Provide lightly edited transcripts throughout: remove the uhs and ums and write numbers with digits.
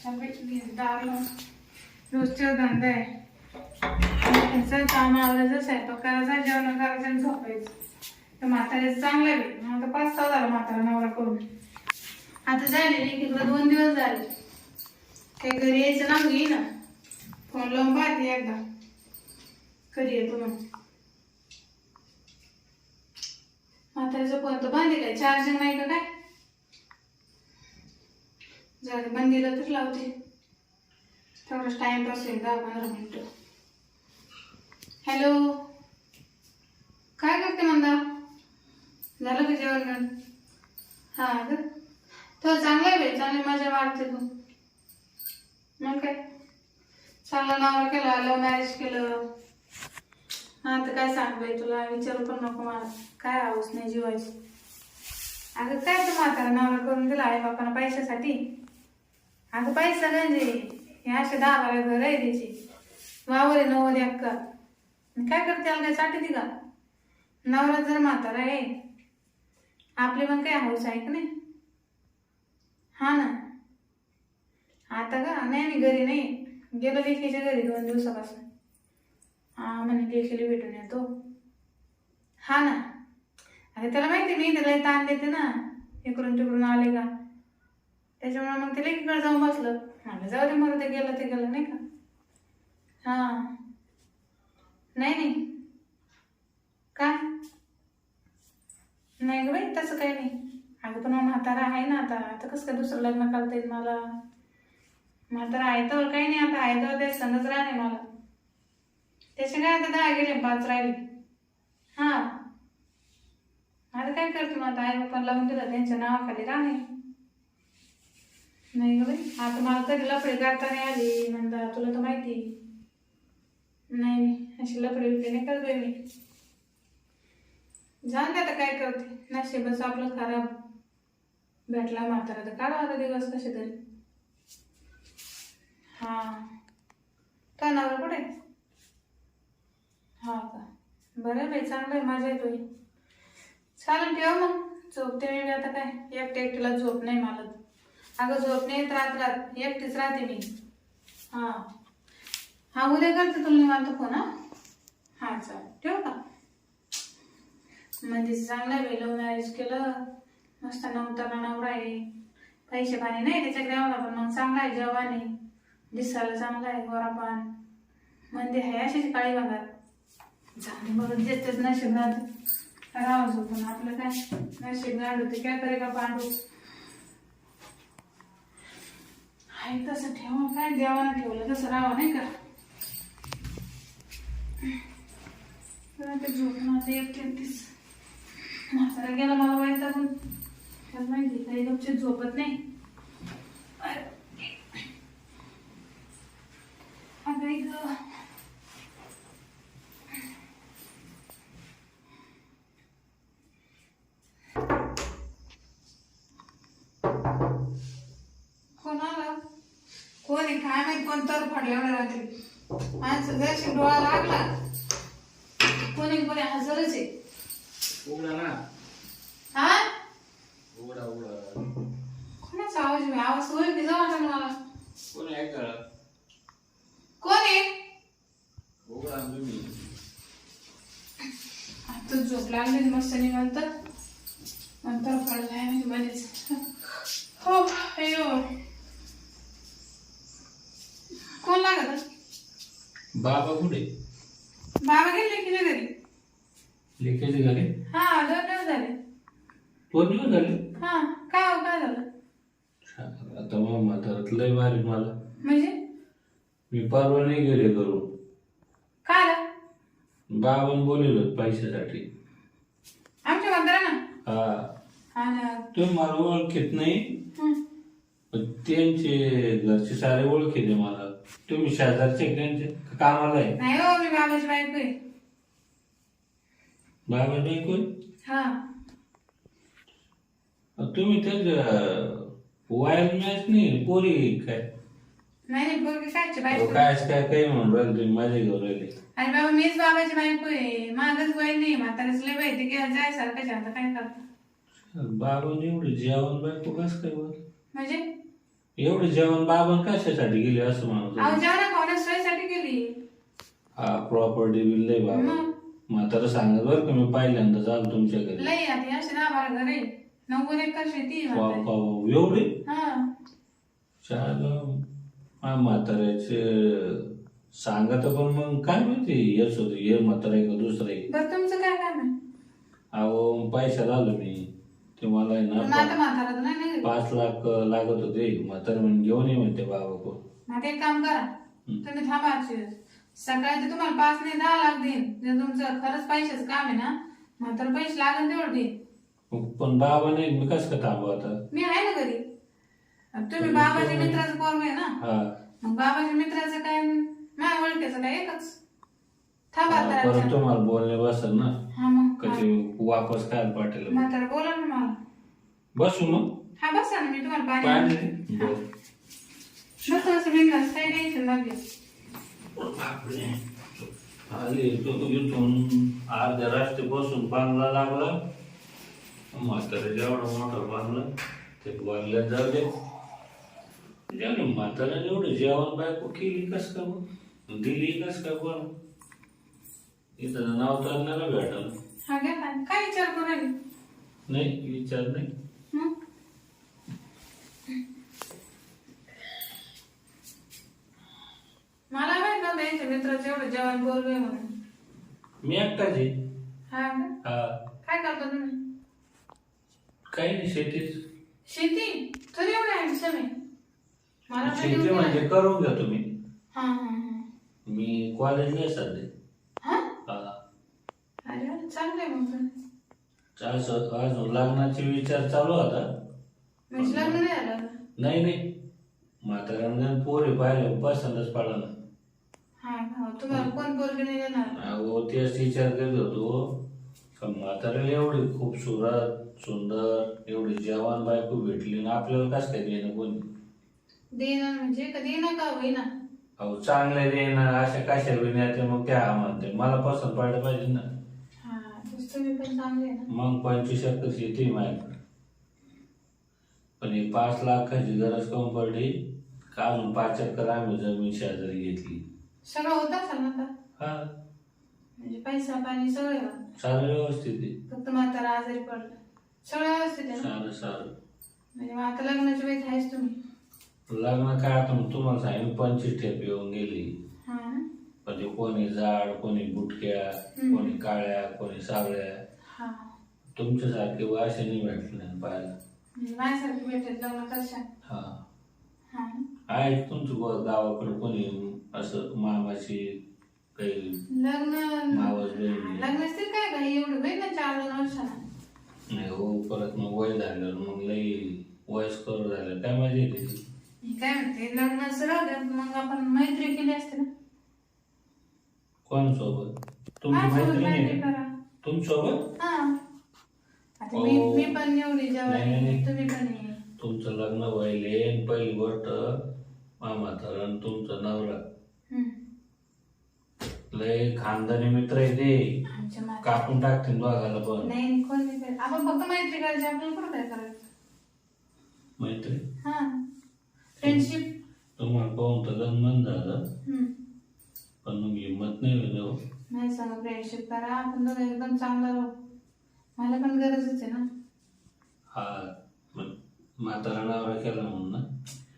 दार लावून रोजचा धंदा आहे. त्यांचं काम आवडायचं, स्वयंपाक करायचा, जेवण करायचं आणि झोपायचं. तर म्हाताऱ्याचं चांगलं आहे. आता 5-6 झालं म्हातारा नवरा करून. आता झाले तिकडं 2 दिवस झाले. काही घरी यायचं नाव घेई ना. फोन लावून पाहते एकदा कधी येतो म्हणून. म्हाताऱ्याचा फोन तर बंद काय, चार्जिंग नाही का काय? जर बंद दिलं तर लावते. तेवढंच टाइमपास होईल 10-15 मिनिटं. हॅलो, काय करते म्हणता? झालं का जेवण? हा ग, तो चांगला आहे, चांगली मजा मारते तू. मग काय चांगलं नाव केलं, लव्ह मॅरेज केलं. हा तर काय सांग बाई, तुला विचारू पण नको मला. काय हाऊस नाही जीवायची. अगं काय तू म्हातारा नवरा करून दिला आई बापानं पैशासाठी. अगं पैसा म्हणजे हे असे 10-12 घर आहे त्याची, वावर आहे 90 एकर. काय करते, त्याला काय चाटते का? नवरा जर म्हातारा आहे, आपली पण काय हाऊस आहे का नाही? हा ना. आता का नाही, मी घरी नाही गेलो, लेकीच्या घरी 2 दिवसापासून. हा म्हणे लेकीला भेटून येतो. हा ना, अरे त्याला माहिती मी त्याला ताण देते ना, इकडून तिकडून आले का. त्याच्यामुळे मग ते लेकीकडे जाऊन बसलं. म्हणलं जाऊ दे, मग ते गेलं नाही का. हा नाही नाही, काय नाही ग बाई, तसं काही नाही. अगं पण मग म्हातारा आहे ना, आता कसं काय दुसरं लग्न करता येईल मला? म्हातारा आहे तर काही नाही, आता आहे तर ते संगच राहणे मला. त्याचे काय आता 10 गेले, 5 राहिले. हा आता काय करते मग, आता आई बाप्पा लावून दिलं, त्यांच्या नावाखाली राहणे. नाही ग बाई, आता मला कधी लफडे करता नाही आली नंदा, तुला तर माहिती. नाही अशी लफडे बिफडे नाही करत बाई मी. जाऊन दे आता, काय करते, नशीबच आपलं खराब. भेटला म्हातारा तर काढू आता दिवस कसे तरी. हा तो नवरा कुठे? हा का, बरं बाई, चांगलं आहे, मजा येतोय. चालेल, ठेव मग. झोपते मी आता, काय एकटीला झोप नाही मला. अगं झोप नाही येत, रात्रात एकटीच राहते मी. हा हा, उद्या करते तुला निवांत फोन. हा चालेल, ठेवू का? म्हणजे चांगलं आहे, लव्ह मॅरेज केलं, मस्त नवताना नवरा आहे. पैसे पाणी नाही त्याच्याकडे एवढा, पण मग चांगला आहे, जवान आहे, दिसायला चांगला आहे, गोरापान. म्हणजे आहे अशीच काळी बघा. चांगली बघत जेच नशीब राहते, राव झोपून आपलं काय नशीब गाड होते, काय करे का पांडू. आहे तसं ठेवा, काय देवानं ठेवलं तसं राहावं नाही का. ते झोपून आता एकटीच. म्हातारा गेला, मला वैतागून. त्याला माहिती काही गपचीत झोपत नाही. कोणाला कोणी काय माहित, कोणतर फाडल्यावर रात्री माणसं जरशी डोळा लागला, कोणी हजरच आहे. उघडा ना. हा उघडा. कोणाचा आवाज आहे? आवाज ओळखी जाऊ आता मला. कोण आहे का? कोण आहे? उघडा तुम्ही. आता झोप लागली मस्त निवांत, नंतर पडलाय म्हणजे मध्येच. हो अयो, कोण लागत? बाबा कुठे? बाबा गेले लेकीच्या घरी. लेकीच्या घरी? हा 2 दिवस झाले. 2 दिवस झाले? हा काय हो, काय झालं? आता मग म्हातारात लय मारी मला. म्हणजे मी परवा नाही गेले करून. काय बाबांनी बोलवलं पैशासाठी. आमच्या म्हातारा ना? हा, हा ना. तुम्ही मला ओळखीत नाही, पण त्यांचे घरचे सारे ओळखीत मला. तुम्ही शेजारचे त्यांचे कामाला आहे? नाही हो, मी बाबाची बायको आहे. बाबा नाही कोण? हा तुम्ही त्याच्या वायर मॅच नाही पोरी काय? नाही पोरगी कायची बायको? काय काय म्हणून राहिले तुम्ही, माझे घेऊन राहिले. अरे बाबा, मीच बाबाची बायको आहे. माझंच वय नाही, म्हाताऱ्याच लय वय. ते जाय सारखं आता काय करता. बाबांनी एवढं जेवण बायको कस काय बोल? म्हणजे एवढे जेवण बाबा कशासाठी गेले असं म्हणत अहो होते. जेवणा खावण्या सोयीसाठी गेली. हा प्रॉपर्टी बिल लय बाबा. मग म्हातारा सांगत बरं का मी पहिल्यांदा जाल तुमच्या घरी. लई आधी असे 10-12 घर आहे. 90 एकर शेती आहे म्हातारी. बाबा एवढी हा चाल म्हाताऱ्याचे सांगत पण मग काय माहिती येच होत हे म्हातारा आहे का दुसरं आहे. बरं तुमचं काय काम आहे? अहो पैशाला आलो मी ते मला आहे पण ना आता म्हातारा तर नाही ना घरी. 5 लाख लागत होते म्हातारा म्हणजे घेऊन ये म्हणते बाबा को. मग एक काम करा तुम्ही थांबा आजचे दिवस. सकाळी ते तुम्हाला 5 नाही 10 लाख देईन. जर तुमचं खरंच पैशाचं काम आहे ना म्हातारा पैसे लागेल तेवढं देईन. पण बाबा नाही मी कसं काय थांबू आता. मी आहे ना घरी. तुम्ही बाबाच्या मित्राचं पोरग आहे ना हा मग बाबाच्या मित्राचं काय माझ्या ओळखीचं काय एकच. थांबा हा, आता परत तुम्हाला बोलणे बसल ना हा मग कधी वापस काय पाठवलं. म्हातारा बोला ना मला. बसू मग हा बसा ना मी तुम्हाला पाणी पाणी आणते. बरं. बसा असं बिनधास्त, काही टेन्शन नका घेऊ. बापरे. आले तो इथून अर्ध्या रस्ते बसून बांधला लागला म्हातारा जेवढा मोठा बांधला ते बांधल्यात जाऊ दे. जेवढं म्हाताऱ्याने एवढं जेवण बायको केली कस का मग दिली कस का पण इथं नाव तर भेटल. हा घ्या पाणी. काय विचार करू राहिले? नाही विचार नाही. हं? मला माहित नव्हतं यांच्या मित्राचं एवढं जेवण पोरग आहे म्हणून. मी एकटाच आहे. हा का? हा काय करता तुम्ही? काही नाही शेतीच. शेती तरी एवढं हँडसम आहे. मला पण शेती येऊन म्हणजे गेलं. करून घ्या तुम्ही. हा हा हा मी कॉलेजला आहे सध्या. हा हा अरे वा, चांगलं आहे मग तर. अजून लग्नाचे विचार चालू होता. म्हणजे लग्न नाही झालं? नाही नाही म्हाताऱ्यानं पोरी पाहिलं पसंतच पडला ना. हा का? तुम्हाला कोण पोरगी नाही देणार? अहो तेच विचार करत होतो का म्हाताऱ्याला एवढी खूपसुरत सुंदर एवढी जवान बायको भेटली ना आपल्याला कसं काय देणं कोणी. देणार म्हणजे कधी ना का होईना. अहो चांगले देणं अशा कशा विण्याचे मग त्या म्हणते मला पसंत पडलं पाहिजे ना. हा तसं तुम्ही पण चांगले आहे ना. मग 25 एकर शेती आहे माझ्याकडे. पण ही 5 लाखाची गरज कमी पडली का अजून 5 एकर आम्ही जमीन शेजारी घेतली. सगळं होत असेल ना आता? हा म्हणजे पैसा पाणी सगळं आहे बा. सारं व्यवस्थित आहे. फक्त म्हातारा आजारी पडलं. सगळं व्यवस्थित आहे ना? सारं सारं म्हणजे मग आता लग्नाच्या वेळेत आहेच तुम्ही. लग्न काय आता मग तुम्हाला सांगितलं 25 ठेप येऊन गेली. हा ना? म्हणजे कोणी जाड कोणी बुटक्या कोणी काळ्या कोणी सावळ्या. हा तुमच्यासारखे असे नाही भेटले पाहायला. म्हणजे माझ्यासारखी भेटत लग्न कशा? हा हा ना? आहे तुमच्या गावाकडे कोणी असं मामाची काही लग्न मावस बहिणी. लग्न असतील काय काही एवढं होईल ना 4-2 वर्षाला. नाही हो परत मग वय झालं मग लई वयस्कर झालं काय मजा येते. मी काय म्हणते लग्न सरळ द्या, मग आपण मैत्री केली असते ना. कोण सोबत तुमची माझ्यासोबत मैत्रीण मैत्री आहे करा. तुमच्यासोबत. हा आता मी पण एवढी नाही, नाही. जेव्हा तुम्ही पण ये. तुमचं लग्न व्हायले आणि पहिली गोष्ट मामातर तुमचा नवरा हम्म. लय खानदानी मित्र आहे ते. आमच्या मागे कापून टाकतील दोघाला पण. नाही कोण नाही करत. आपण फक्त मैत्री करायची आपल्याला कुठं काय करायचं. मैत्री हा फ्रेंडशिप. तुम्हाला पाहून तर मन झालं पण मग हिंमत नाही होईल हो. नाही सांगा फ्रेंडशिप करा आपण दोघं एकदम चांगलं राहू. मला पण गरजच आहे ना. हा मग म्हातारा नवरा केला म्हणून ना.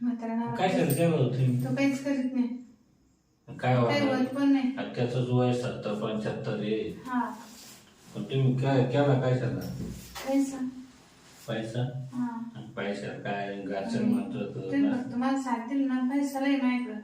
म्हातारा काय केलं होतं तो काहीच करीत नाही. काय काही होणार होत पण नाही. त्याच वय 70-75 आहे. हा पण तुम्ही काय केला काय झाला पैसा. पैसा. हा पैसा काय घरचं म्हणतो तुम्ही फक्त मला साथ दिली ना पैसा लय माझ्याकडं.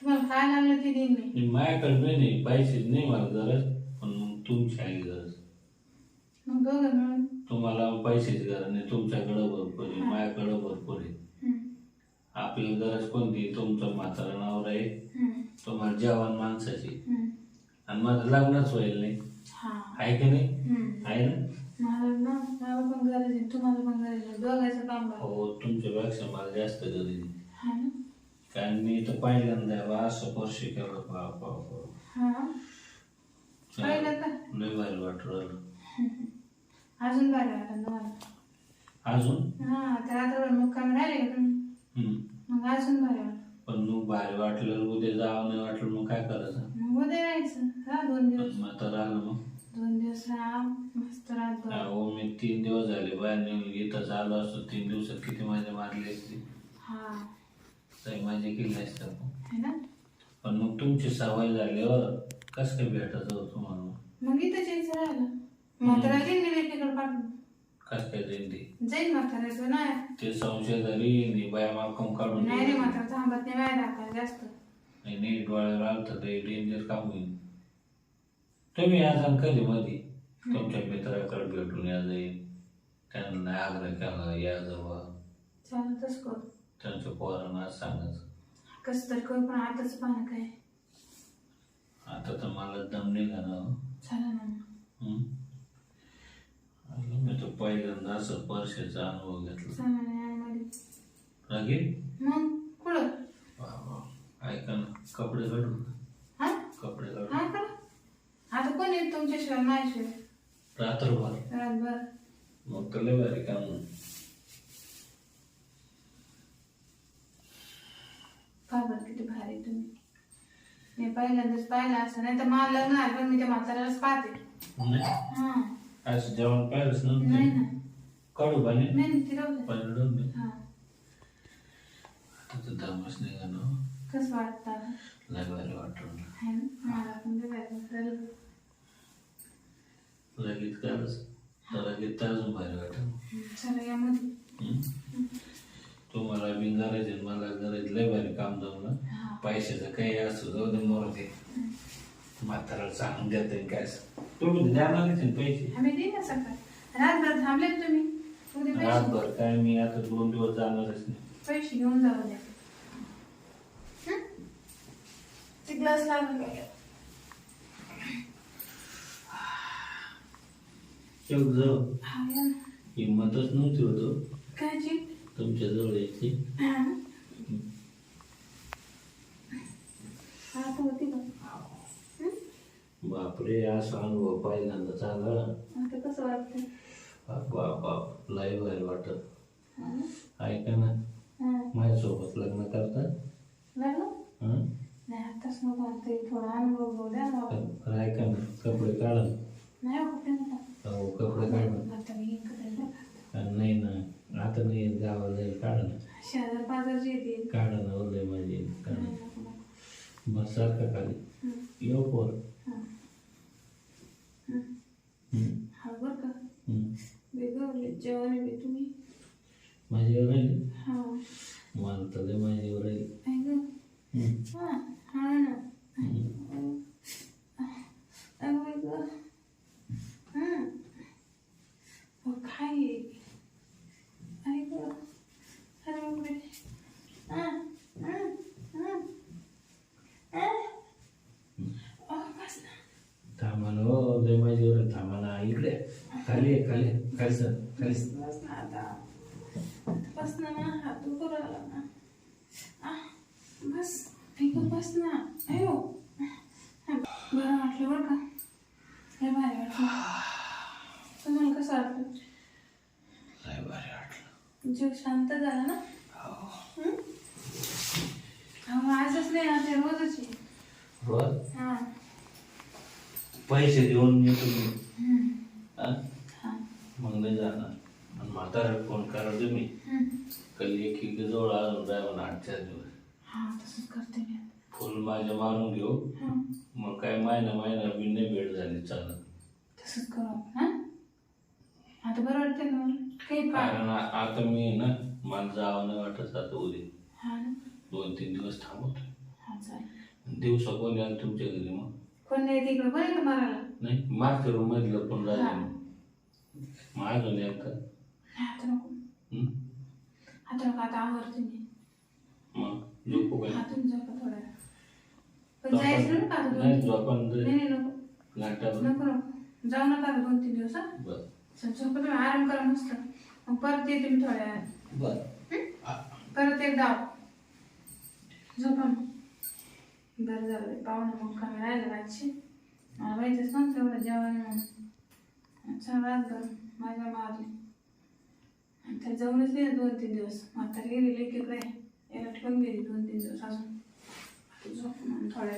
तुम्हाला काय लागलं ते देईन मी. माझ्याकडे नाही पैसे नाही मला गरज पण मग तुमची आहे गरज. मग दोघं मिळून. तुम्हाला पैशाची गरज नाही तुमच्याकडे भरपूर आहे माझ्याकडे भरपूर आहे. आपली गरज कोणती तुमचं म्हातारा नवरा आहे तुम्हाला जवान माणसाची आणि माझं लग्नच होईल नाही आहे की नाही आहे ना. मला पण गरज आहे तुम्हाला पण गरज आहे दोघांचं काम करा. हो तुमच्यापेक्षा मला जास्त गरज आहे. हा ना? कारण मी तर पहिल्यांदा असं स्पर्श केलं हा पाहिलं का? लय भारी वाटू राहिलं. अजून काय वाटत तुम्हाला? अजून हा तर रात्रभर मुक्काम राहिले का तुम्ही? मग अजून भारी वाटतं. पण मग भारी वाटलं उद्या जावं नाही वाटलं मग काय करायचं? मग उद्या यायचं. राहा 2 दिवस. मग आता राहिलं मग 2 दिवस राहा मस्त राहतो. अहो मी 3 दिवस झाले बाहेर निघून इथं आलो असतो 3 दिवसात किती मजा मारली असती. हा काही मजा केली असते आपण. है ना. पण मग तुमची सवय झाल्यावर कसं काय भेटत हो तुम्हाला? मग इथं यायचं राहिलं. म्हातारा जाईल मी लेकीकडे पाठवून. कसं काय जाईल ते? जाईल म्हाताऱ्याचं नाही. ते संशयधारी बाया मागून काढून नाही रे म्हातारा थांबत नाही बाहेर दाखवायला जास्त. नाही डोळ्यावर आलं तर ते डेंजर काम होईल. तुम्ही आज कधी मध्ये तुमच्या मित्राकडे भेटून या जाईल त्यांना आग्रह केला या जावा चालतच करू. त्यांच्या पोरांना आज सांगायचं. कसं तर करू पण आताच पाहणं काय. आता तर मला दम निघा ना. झालं ना. मी तर पहिल्यांदा असं वर्षाचा अनुभव घेतला. सामान्य लगेच मग कुठं ऐका ना कपडे काढू. हा कपडे काढू हा का आता कोण येत तुमच्याशिवाय माझ्याशिवाय रात्रभर. रातभर. मग तर लय भारी काम. का बरं किती भारी तुम्ही. मी पहिल्यांदाच पाहिलं असं नाही तर मला लग्न आहे पण मी त्या म्हाताऱ्यालाच पाहते. नाही हा असं जेवण पाहिलंच नाही ना. ना. काढू पाणी नाही ती राहू दे. पाणी राहून दे. हा आता तर दमच निघा ना. कसं वाटतं आता? लय भारी वाटून आहे ना मला पण ते वाटतं. लगेच करायचं तर लगेच तर अजून भारी वाटेल. चला या मध्ये. तुम्हाला बी गरज आहे मला गरज लय भारी काम जमलं. पैशाचं काही असं जाऊ दे मोर ते म्हातारा सांगून देत काय तुम्ही जाणारच आहे पैसे. आम्ही देईन ना सकाळ रातभर थांबले ना तुम्ही. उद्या पैसे रातभर काय मी आता 2 दिवस जाणारच नाही. पैसे घेऊन जाऊ द्या. ते ग्लास लागून काय शेवट जाऊ हा या ना. हिंमतच नव्हती होतो कायची तुमच्या जवळ यायची. आता होती का बापरे असा अनुभव पहिल्यांदा झाला. आता कसं वाटतं? बाप बाप बाप लय भारी वाटत. हा ना. ऐका ना माझ्यासोबत लग्न करता? लागलं नाही आताच नको आता थोडा अनुभव घेऊ द्या मला. ऐका ना कपडे काढा. नाही कपडे नका. हो कपडे काढा. आता मी इकडे नाही ना आता नाही गावाला जाईल काढा ना. शेजार पाजारची येते. काढा ना ओले माझी काढा. बस सारखं खाली येऊ पोर. हा बरं का वेगळं जेवण आहे तुम्ही माझ्यावर राहील. हा मला तर लय माझ्यावर राहील. हा हा ना काय थांबा ना हो लय माझ्यावर आहे. थांबा ना इकडे खाली आहे, खाली खाली सर खाली. बस ना आता बस ना हात दुखू राहिला ना. बस ऐकून बस ना. अयो बरं वाटलं बरं का. लय भारी वाटलं. तुम्हाला कसं वाटलं? लय भारी वाटलं. जीव शांत झाला ना. आजच नाही आता रोजच आहे. रोज हा पैसे देऊन येतो मी. हा मग नाही जाणार. आणि म्हातारा फोन करा तुम्ही कधी एक जवळ अजून राहा 8-4 दिवस. हा तसंच करते मी. फुल माझ्या मारून घेऊ. मग काय महिना बी नाही भेट झाली चालत. तसंच करू आपण. आता बरं वाटतं ना काही कारण आता मी ना मला जावं नाही वाटत आता उद्या. हा ना 2-3 दिवस थांबवतो. हा चालेल. दिवसा कोणी आलं तुमच्या घरी मग? कोण नाही तिकडं कोण येतं मारायला? नाही मागच्या रूम मधलं पण राहिलं मग अजून एकदा. आता नको आता नको आता आवडते मी. मग झोपू काय? हातून झोपा थोडा वेळ. पण जायचं ना का आता नाही 2-3 झोपा नाही नको लाटावर. नको जाऊ नका 2-3 दिवस. हा बर चल झोपा तुम्ही आराम करा मस्त. मग परत येते मी थोड्या वेळात. बर परत एकदा झोपा मग. बरं झालं पाहुणे मग कमी राहिलं रातची. मला माहितीच नव्हतं एवढं जेवण म्हणून. छान रातभर माझ्या मारली आणि त्या जाऊनच नाही 2-3 दिवस. म्हातारी गेली लेकीकडे याला ठेवून गेली 2-3 दिवस अजून. आता झोप म्हणून थोड्या